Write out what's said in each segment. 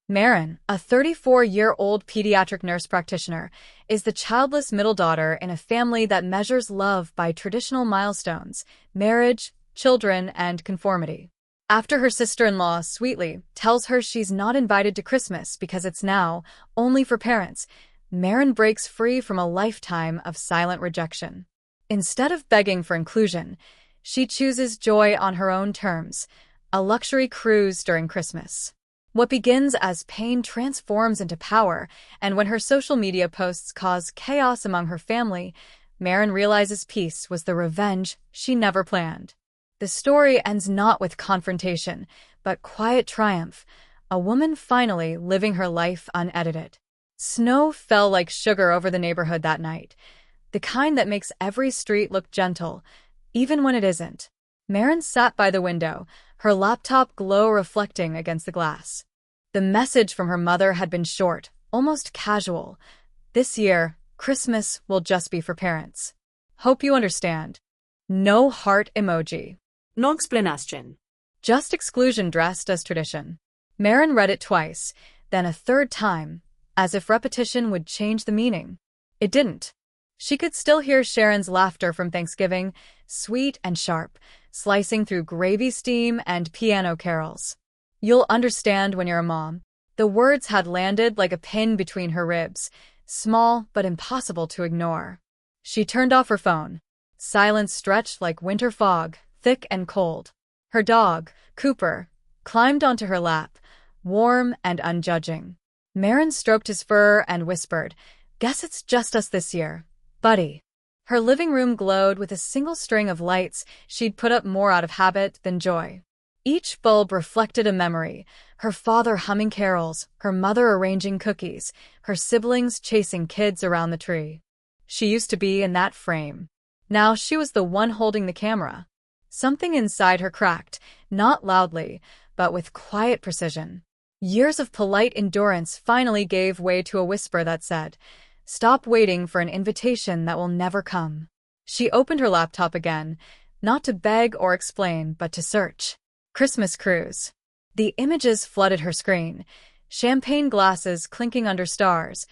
Marin, a 34-year-old pediatric nurse practitioner, is the childless middle daughter in a family that measures love by traditional milestones: marriage, children, and conformity. After her sister-in-law sweetly tells her she's not invited to Christmas because it's now only for parents, Marin breaks free from a lifetime of silent rejection. Instead of begging for inclusion, she chooses joy on her own terms, a luxury cruise during Christmas. What begins as pain transforms into power, and when her social media posts cause chaos among her family, Marin realizes peace was the revenge she never planned. The story ends not with confrontation, but quiet triumph, a woman finally living her life unedited. Snow fell like sugar over the neighborhood that night, the kind that makes every street look gentle, even when it isn't. Marin sat by the window, her laptop glow reflecting against the glass. The message from her mother had been short, almost casual. This year, Christmas will just be for parents. Hope you understand. No heart emoji. No explanation. Just exclusion dressed as tradition. Marin read it twice, then a third time, as if repetition would change the meaning. It didn't. She could still hear Sharon's laughter from Thanksgiving, sweet and sharp, slicing through gravy steam and piano carols. You'll understand when you're a mom. The words had landed like a pin between her ribs, small but impossible to ignore. She turned off her phone. Silence stretched like winter fog, thick and cold. Her dog, Cooper, climbed onto her lap, warm and unjudging. Marin stroked his fur and whispered, "Guess it's just us this year, buddy." Her living room glowed with a single string of lights she'd put up more out of habit than joy. Each bulb reflected a memory: her father humming carols, her mother arranging cookies, her siblings chasing kids around the tree. She used to be in that frame. Now she was the one holding the camera. Something inside her cracked, not loudly, but with quiet precision. Years of polite endurance finally gave way to a whisper that said, "Stop waiting for an invitation that will never come." She opened her laptop again, not to beg or explain, but to search. Christmas cruise. The images flooded her screen: champagne glasses clinking under stars,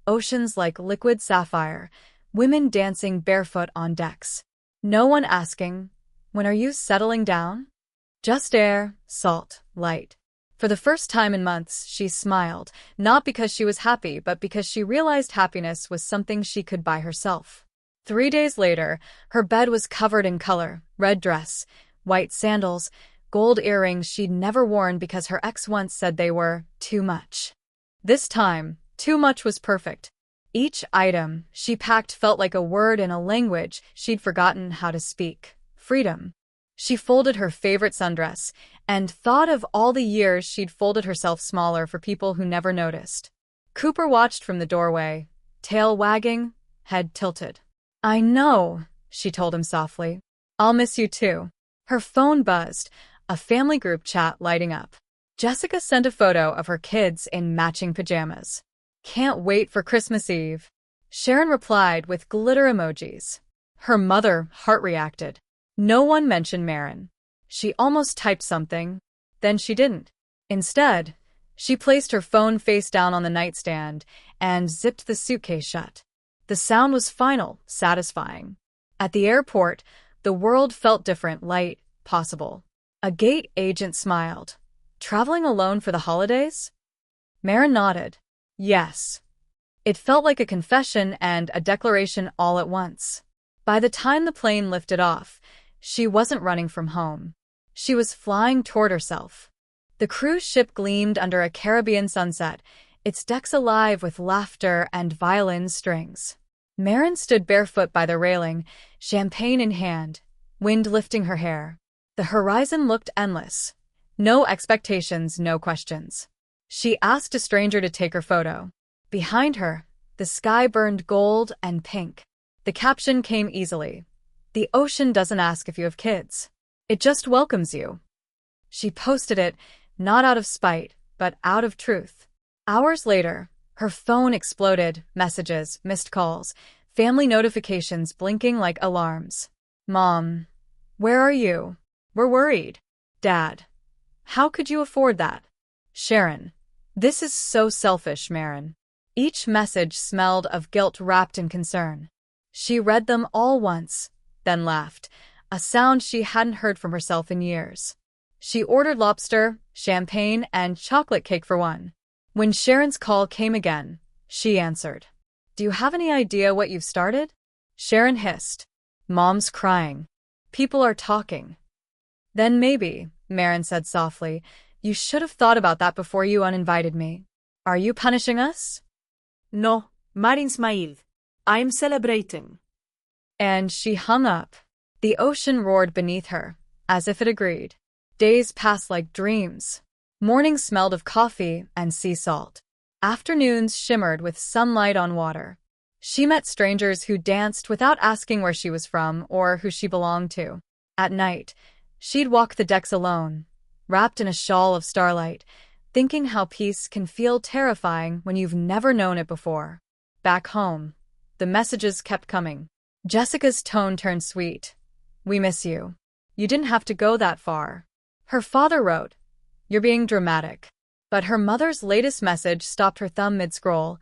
oceans like liquid sapphire, women dancing barefoot on decks. No one asking, "When are you settling down?" Just air, salt, light. For the first time in months, she smiled, not because she was happy, but because she realized happiness was something she could buy herself. 3 days later, her bed was covered in color: red dress, white sandals, gold earrings she'd never worn because her ex once said they were too much. This time, too much was perfect. Each item she packed felt like a word in a language she'd forgotten how to speak: freedom. She folded her favorite sundress and thought of all the years she'd folded herself smaller for people who never noticed. Cooper watched from the doorway, tail wagging, head tilted. "I know," she told him softly. "I'll miss you too." Her phone buzzed, a family group chat lighting up. Jessica sent a photo of her kids in matching pajamas. "Can't wait for Christmas Eve." Sharon replied with glitter emojis. Her mother heart reacted. No one mentioned Marin. She almost typed something, then she didn't. Instead, she placed her phone face down on the nightstand and zipped the suitcase shut. The sound was final, satisfying. At the airport, the world felt different, light, possible. A gate agent smiled. "Traveling alone for the holidays?" Marin nodded. Yes. It felt like a confession and a declaration all at once. By the time the plane lifted off, she wasn't running from home. She was flying toward herself. The cruise ship gleamed under a Caribbean sunset, its decks alive with laughter and violin strings. Marin stood barefoot by the railing, champagne in hand, wind lifting her hair. The horizon looked endless. No expectations, no questions. She asked a stranger to take her photo. Behind her, the sky burned gold and pink. The caption came easily: "The ocean doesn't ask if you have kids. It just welcomes you." She posted it, not out of spite, but out of truth. Hours later, her phone exploded: messages, missed calls, family notifications blinking like alarms. "Mom, where are you? We're worried." "Dad, how could you afford that?" "Sharon, This is so selfish, Marin. Each message smelled of guilt wrapped in concern. She read them all once, then laughed, a sound she hadn't heard from herself in years. She ordered lobster, champagne, and chocolate cake for one. When Sharon's call came again, she answered. Do you have any idea what you've started? Sharon hissed. Mom's crying. People are talking. Then maybe, Marin said softly, you should have thought about that before you uninvited me. Are you punishing us? No, Marin smiled. I'm celebrating. And she hung up. The ocean roared beneath her, as if it agreed. Days passed like dreams. Mornings smelled of coffee and sea salt. Afternoons shimmered with sunlight on water. She met strangers who danced without asking where she was from or who she belonged to. At night, she'd walk the decks alone, wrapped in a shawl of starlight, thinking how peace can feel terrifying when you've never known it before. Back home, the messages kept coming. Jessica's tone turned sweet. We miss you. You didn't have to go that far. Her father wrote, You're being dramatic. But her mother's latest message stopped her thumb mid-scroll.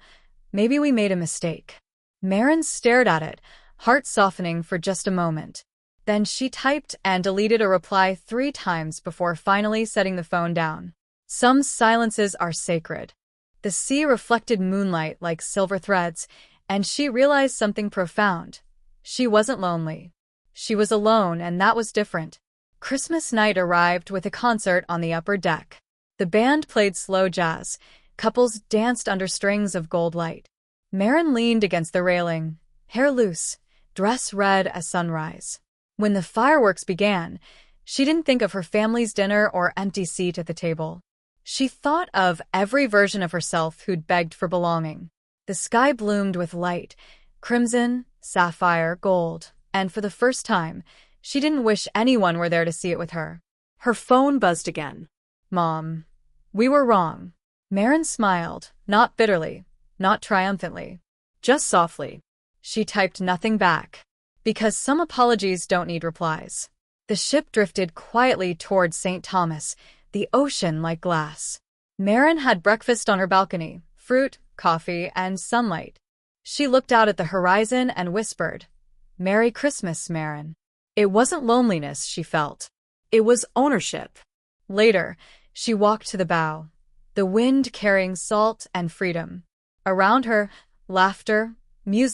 Maybe we made a mistake. Marin stared at it, heart softening for just a moment. Then she typed and deleted a reply 3 times before finally setting the phone down. Some silences are sacred. The sea reflected moonlight like silver threads, and she realized something profound. She wasn't lonely. She was alone, and that was different. Christmas night arrived with a concert on the upper deck. The band played slow jazz. Couples danced under strings of gold light. Marin leaned against the railing, hair loose, dress red as sunrise. When the fireworks began, she didn't think of her family's dinner or empty seat at the table. She thought of every version of herself who'd begged for belonging. The sky bloomed with light, crimson, sapphire, gold, and for the first time, she didn't wish anyone were there to see it with her. Her phone buzzed again. Mom, we were wrong. Marin smiled, not bitterly, not triumphantly, just softly. She typed nothing back, because some apologies don't need replies. The ship drifted quietly toward St. Thomas, the ocean like glass. Marin had breakfast on her balcony, fruit, coffee, and sunlight. She looked out at the horizon and whispered, Merry Christmas, Marin. It wasn't loneliness she felt. It was ownership. Later, she walked to the bow, the wind carrying salt and freedom. Around her, laughter, music.